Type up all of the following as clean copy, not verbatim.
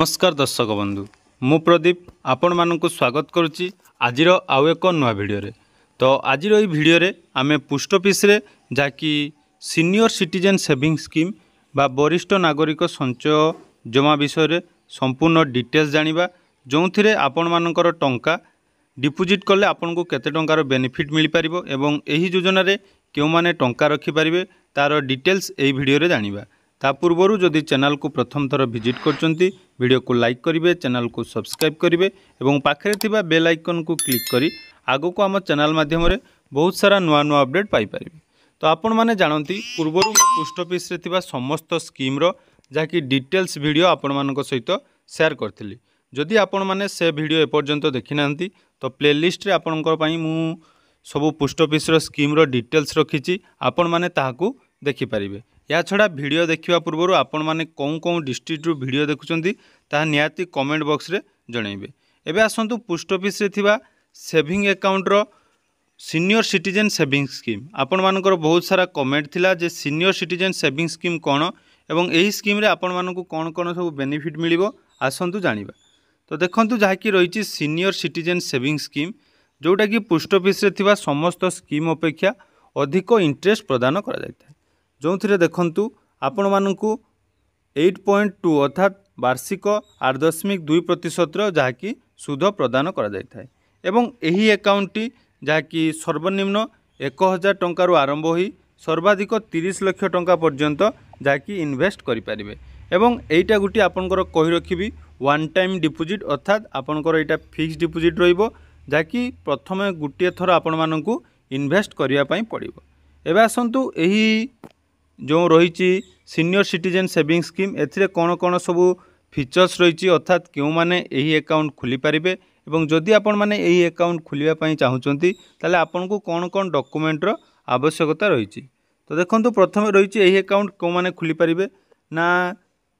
नमस्कार दर्शक बंधु मु प्रदीप आपण मानक स्वागत करुच्ची आज आउ एक नुआ भिडियो रे। तो आज ये भिडियो रे आमे पोस्ट ऑफिस रे जाकि सीनियर सिटीजन सेविंग स्कीम बा वरिष्ठ नागरिक संचय जमा विषय रे संपूर्ण डिटेल्स जानिबा जो थिरे आपण मानकर टंका डिपोजिट कले आपन को केते टंकार बेनिफिट मिल पारिबो एवं एही योजना रे केउ माने टंका रखि पारिबे तार डिटेल्स एही भिडियो रे जानिबा। ता पूर्व जदि चैनल को प्रथम थर विजिट करचंती वीडियो को लाइक करेंगे, चैनल को सब्सक्राइब करेंगे और पाखे थिबा बेल आइकन को क्लिक करी आगो को आम चैनल माध्यम रे बहुत सारा नुआ नुआ अपडेट पाई परिबे। तो आपण माने जानती पूर्व पोस्ट ऑफिस रे थिबा समस्त स्कीम रो जाकि डिटेल्स वीडियो आपण मानक सहित शेयर करथिली। जदि आपण माने से वीडियो एपर्यंत देखि नांती तो प्लेलिस्ट रे आपणकर पई मु सब पोस्ट ऑफिस रो स्कीम रो डिटेल्स रखिची, आपण माने ताहाकू देखि परिबे। या छड़ा वीडियो देखिबा पूर्व आपण माने कौन कौन डिस्ट्रिक्ट रू वीडियो देखुचंती ता नियाती कमेंट बॉक्स रे जणैबे। एबे आसंतु पोस्ट ऑफिस रे थिबा सेविंग अकाउंट रो सीनियर सिटीजन सेविंग स्कीम आपण मानकर बहुत सारा कमेंट थिला जे सीनियर सिटीजन सेविंग स्कीम कोन एवं एही स्कीम रे आपण मानकू कोन कोन सब बेनिफिट मिलिबो आसंतु जानिबा। तो देखंतु जाकी रहिची सीनियर सिटीजन सेविंग स्कीम जोटा कि पोस्ट ऑफिस रे थिबा समस्त स्कीम अपेक्षा अधिक इंटरेस्ट प्रदान करा जायता। जो थे देखु आपण मानू 8.2 अर्थात वार्षिक 8.2% जहाँकि सुध प्रदान करा जायथाय एवं एही अकाउंट जहाँकि सर्वनिम्न 1000 टंकार आरंभ होई सर्वाधिक 30 लाख टंका पर्यंत जहाँकि इन्वेस्ट करें एवं एटा गोटे आपंकर कही रखी वन टाइम डिपोजिट अर्थात आपंकर एटा फिक्स डिपोजिट रहिबो जहाँकि प्रथमे गोटे थर आपण मानू इन्वेस्ट करने पड़ो। एवं आसतु एही जो रही सीनियर सिटीजन सेविंग स्कीम एथिरे कौन कौन सब फीचर्स रही अर्थात क्यों माने यही अकाउंट खोली पारिबे एवं जदि आपण माने यही अकाउंट खोलिया पई चाहुचंती ताले आपन को कौन कौन डॉक्यूमेंट रो आवश्यकता रही। तो देखंतु प्रथम रही यही अकाउंट क्यों माने खोली पारिबे ना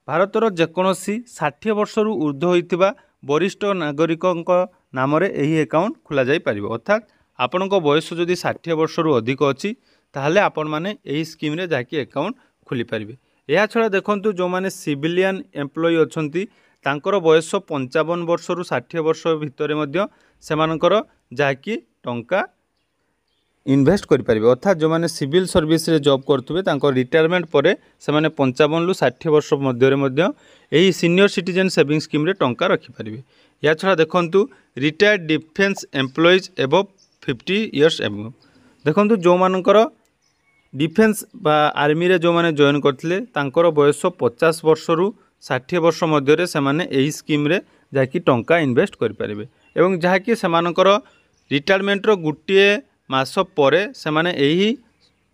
भारतर जेकोसी 60 वर्ष रु ऊर्ध्व होइतिबा वरिष्ठ नागरिकक नाम रे यही अकाउंट खोला जाई पारिबो अर्थात आपन को बयस जदि 60 वर्ष रु अधिक अछि ताहले आपण माने एही स्कीम रे जाकी अकाउंट खोली पारिबे। या छड़ा देखंतु जो माने सिविलियन एम्प्लॉय अछंती तांकर बयस 55 वर्ष रु 60 वर्ष भितरे मध्य सेमानकर जाकी टंका इन्वेस्ट करि पारिबे अर्थात जो माने सिविल सर्विस रे जॉब करथुबे तांकर रिटायरमेंट परे से माने 55 रु 60 वर्ष मध्य रे मध्य एही सीनियर सिटीजन सेविंग स्कीम रे टंका रखि पारिबे। या छड़ा देखंतु retired defence employees above 50 years above देखंतु जो मानकर डिफेन्स बा आर्मी रे जो माने जॉइन करथिले तांकर बयस 50 वर्ष रु 60 वर्ष मध्य से माने एही स्कीम रे जाकी टंका इन्वेस्ट करि पारिबे एवं जाकी सेमानकर रिटायरमेंट रो गुटिए मास परे से माने एही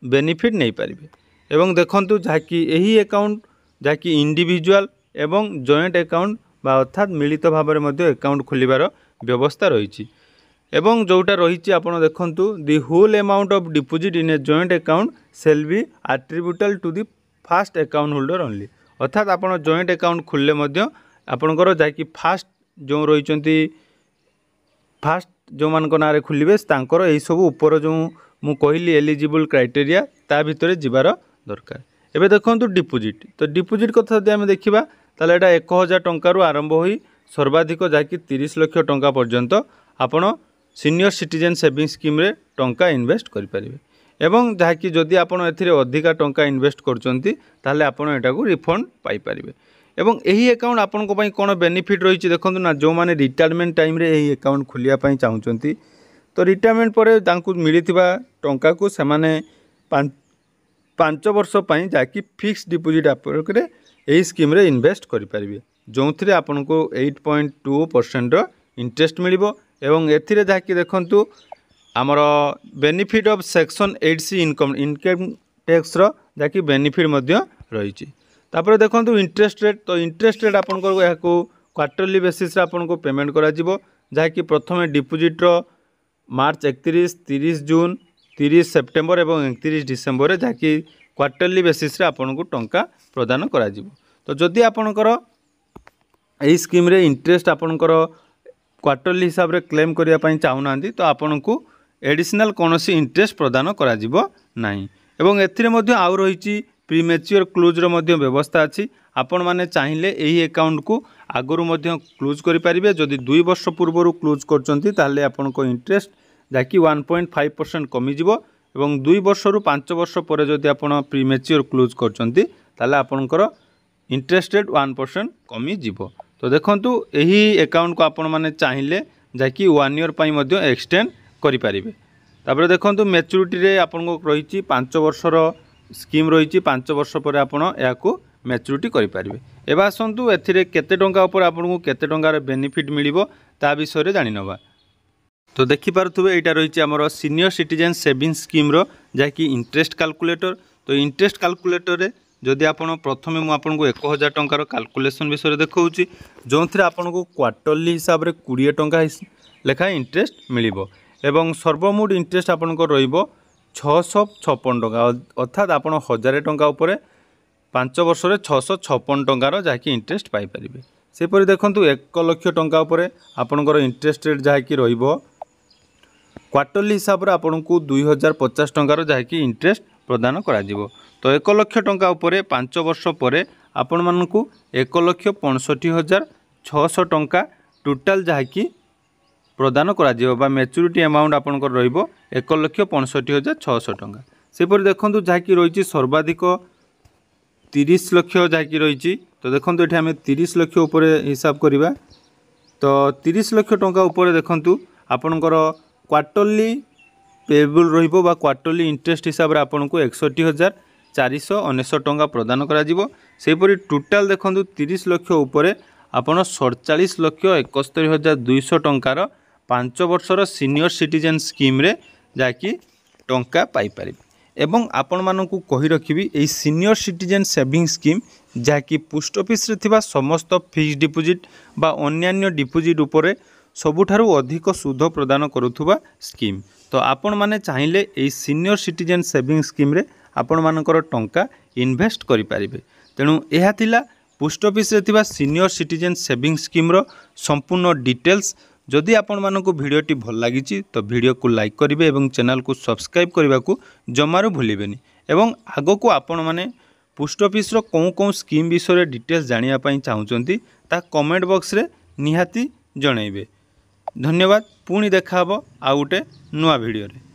बेनिफिट नै पारिबे। एवं देखंतु जाकी एही अकाउंट जाकी इंडिविजुअल एवं जॉइंट अकाउंट बा अर्थात मिलित भाव में मध्य अकाउंट खोलिबार व्यवस्था रही एवं जोटा रही आपड़ देखु the whole amount of deposit in a joint account shall be attributable to the first account holder only अर्थात आप जॉइंट अकाउंट खोलले मध्य आपणकर जाकि फास्ट जो रही फास्ट जो मान ना खोलिबे तांकर एही सब ऊपर जो मु कहली एलिजिबल क्राइटेरिया ता भितर जिबार दरकार। एबे देखंतु डिपोजिट तो डिपोजिट कथा जदि आमे देखिबा ताले एटा 1000 टंका आरंभ होई सर्वाधिक जाकि 30 लाख टंका पर्यंत आपण सीनियर सिटीजन सेविंग स्कीम रे टंका इन्वेस्ट करि परिबे एवं जहाँकि जदि आपण एथिरे अधिका टंका इन्वेस्ट करचंती ताले आपण एटा को रिफंड पाई परिबे एवं एही अकाउंट आपण को पई कोन बेनिफिट रही देखंतु ना जो माने रिटायरमेंट टाइम रे एही अकाउंट खोलिया पई चाहुचंती तो रिटायरमेंट परे तांकु मिलिथिबा टंका को से माने 5 वर्ष पई जाकि फिक्स डिपोजिट आपरे एही स्कीम रे इन्वेस्ट करि परिबे जोंथिरे आपण को 8.2% रो इंटरेस्ट मिलिबो एवं एथिरे जाकि देखंतु आमर benefit of section 8C income tax रो जाकि बेनिफिट मध्य रही। तापर देखंतु इंटरेस्ट रेट तो इंटरेस्ट रेट आपन को या क्वार्टरली बेसिस रे आपन को पेमेंट करा जिवो जाकि प्रथमे डिपोजिट रो मार्च 31 30 जून 30 सेप्टेम्बर एवं 31 डिसेम्बर रे जाकि क्वार्टरली बेसिस रे आपन को टंका प्रदान करा जिवो। तो जदि आपनकर एही स्कीम रे इंटरेस्ट आपनकर क्वार्टरली हिसाब रे क्लेम करिया पई चाहुना तो आपन को एडिशनल कोनोसी इंटरेस्ट प्रदान करा जिवो नाही एवं एथिरे मध्य आउ रही प्रीमेच्योर क्लोज रो मध्य व्यवस्था अछि आपण माने चाहिए यही अकाउंट को आगुरी क्लोज करेंगे। जदि 2 वर्ष पूर्व क्लोज कर आपको इंटरेस्ट जहाँकि 1.5% कमिज और 2 वर्ष रु 5 वर्ष पर जदि आप प्रीमेच्योर क्लोज कर इंटरेस्ट रेट 1% कमिज। तो देखो यही अकाउंट को आपण मैंने चाहिए जहाँकि 1 ईयर पर एक्सटेंड करेंगे। तापर देखो मैच्योरिटी रे आपको रही 5 वर्षर स्कीम रही 5 वर्ष पर आपको मैच्योरिटी करेंगे। एवं आसतु एते टंका आपको केते टंकार बेनिफिट मिलिबो ता विषय जानि नबा। तो देखिपे यहाँ रही आमर सीनियर सिटीजन सेविंग स्कीम जहाँकि इंटरेस्ट कैलकुलेटर। तो इंटरेस्ट कैलकुलेटर रे जदि आप प्रथम मुझे 1000 टंकार कैलकुलेशन विषय देखा जो थे आपको क्वार्टरली हिसाब से 20 टंका लेखा इंटरेस्ट मिलिबो एवं सर्वमोट इंटरेस्ट आपको रहिबो 656 टंका अर्थात आप 1000 टंका उपर 5 वर्ष 656 टंकार जहाँकि इंटरेस्ट पाइपर। सेपरी देखो 1 लाख टंका उपर आपणकर इंटरेस्ट रेट जहाँकि रहिबो क्वार्टरली हिसाब से आपको 2050 टंकार जहाँकि इंटरेस्ट प्रदान करा जिवो। तो 1 लाख टंका उपर 5 वर्ष पर आपण मानकु 1,65,600 टंका टोटाल जहाँकि प्रदान करा जिवो बा मैच्योरिटी अमाउंट आपनकर रहिबो 1,65,600 टंका। सेपरि देखंतु जहाँकि रही सर्वाधिक 30 लाख जहाँकि रही। तो देखंतु एठी आमे 30 लाख उपर हिसाब करिबा। तो 30 लाख टंका उपर देखंतु आपनकर क्वार्टरली पेबल रहिबो बा क्वार्टरली इंटरेस्ट हिसाब रे आपनको 61,419 टंका प्रदान करा जिवो। सेपरि टोटाल देखंतु 30 लाख उपर आपण 47,71,200 टंकार 5 वर्षर सीनियर सिटीजन स्कीम रे जाकि टंका पाई परिबे। एवं आपण मानकु कहि रखिबी एई सीनियर सिटीजन सेविंग स्कीम जहाँकि पोस्ट ऑफिस रे थिबा समस्त फिक्स डिपोजिट बा अन्यान्य डिपोजिट उपरे सबुठारु अधिक सुध प्रदान करुथुबा स्कीम। तो आपण माने चाहिए एई सीनियर सिटीजन सेविंग स्कीम रे आपण मानकर टंका इन्वेस्ट करि परिबे। तेणु एहा थिला पोस्ट ऑफिस रे थिबा सीनियर सिटीजन सेविंग स्कीम रो संपूर्ण डिटेल्स। जदि आपण मानकु वीडियोटी भल लागिछि तो वीडियो को लाइक करिवे एवं चैनल को सब्सक्राइब करने को जमारू भूलिबेनी। एवं आगो को आपण माने पोस्ट ऑफिस रो कौन स्कीम विषय डिटेल्स जानिया पई चाहुचंती ता कमेंट बॉक्स रे निहाती जणैबे। धन्यवाद। पुणी देखा हबो आ गोटे नुआ वीडियो रे।